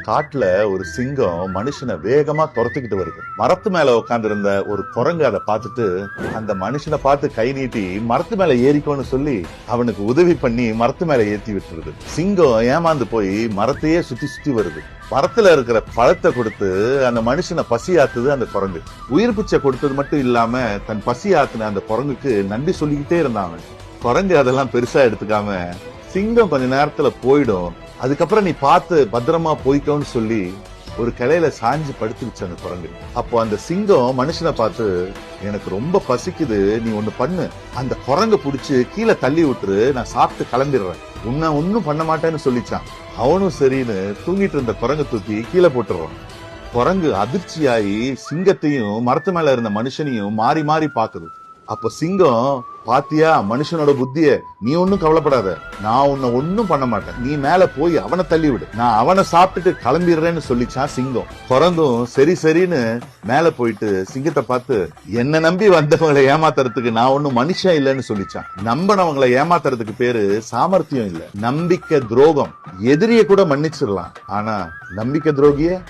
காட்டுல ஒரு சிங்கம் மனுஷனை வேகமா துரத்துக்கிட்டு வருது. மரத்து மேல உட்கார்ந்து இருந்த ஒரு குரங்கு அதை பார்த்துட்டு அந்த மனுஷனை பார்த்து கை நீட்டி மரத்து மேல ஏறிக்கோன்னு சொல்லி அவனுக்கு உதவி பண்ணி மரத்து மேல ஏத்தி விட்டுருது. சிங்கம் ஏமாந்து போய் மரத்தையே சுத்தி சுத்தி வருது. மரத்துல இருக்கிற பழத்தை கொடுத்து அந்த மனுஷனை பசி ஆத்துது அந்த குரங்கு. உயிர் பிச்சை கொடுத்தது மட்டும் இல்லாம தன் பசி ஆத்துன அந்த குரங்குக்கு நன்றி சொல்லிக்கிட்டே இருந்தாங்க. குரங்கு அதெல்லாம் பெருசா எடுத்துக்காம சிங்கம் கொஞ்ச நேரத்துல போயிடும், அதுக்கப்புறம் நீ பார்த்து பத்திரமா போய்க்கோன்னு சொல்லி ஒரு கிளையில சாஞ்சு படுத்துருச்சு அந்த குரங்கு. அப்போ அந்த சிங்கம் மனுஷனை பார்த்து, எனக்கு ரொம்ப பசிக்குது, நீ ஒண்ணு பண்ணு, அந்த குரங்கு புடிச்சு கீழே தள்ளி விட்டுரு, நான் சாப்பிட்டு கிளம்பிடுறேன், உன்னை ஒன்னும் பண்ண மாட்டேன்னு சொல்லிச்சான். அவனும் சரின்னு தூங்கிட்டு இருந்த குரங்கு தூக்கி கீழே போட்டுருவான். குரங்கு அதிர்ச்சியாயி சிங்கத்தையும் மரத்து மேல இருந்த மனுஷனையும் மாறி மாறி பாக்குது. அப்ப சிங்கம், பாத்தியா மனுஷனோட புத்திய, நீ ஒன்னும் கவலைப்படாத, நான் உன்னை ஒன்னும் பண்ண மாட்டேன், நீ மேல போய் அவனை தள்ளி விடு, நான் அவனை சாப்பிட்டுட்டு கிளம்பிடுறேன்னு சொல்லிச்சான் சிங்கம். குரங்கும் சரி சரின்னு மேல போயிட்டு சிங்கத்தை பார்த்து, என்ன நம்பி வந்தவங்களை ஏமாத்துறதுக்கு நான் ஒன்னும் மனுஷன் இல்லைன்னு சொல்லிச்சான். நம்பினவங்களை ஏமாத்துறதுக்கு பேரு சாமர்த்தியம் இல்ல, நம்பிக்கை துரோகம். எதிரிய கூட மன்னிச்சிடலாம், ஆனா நம்பிக்கை துரோகிய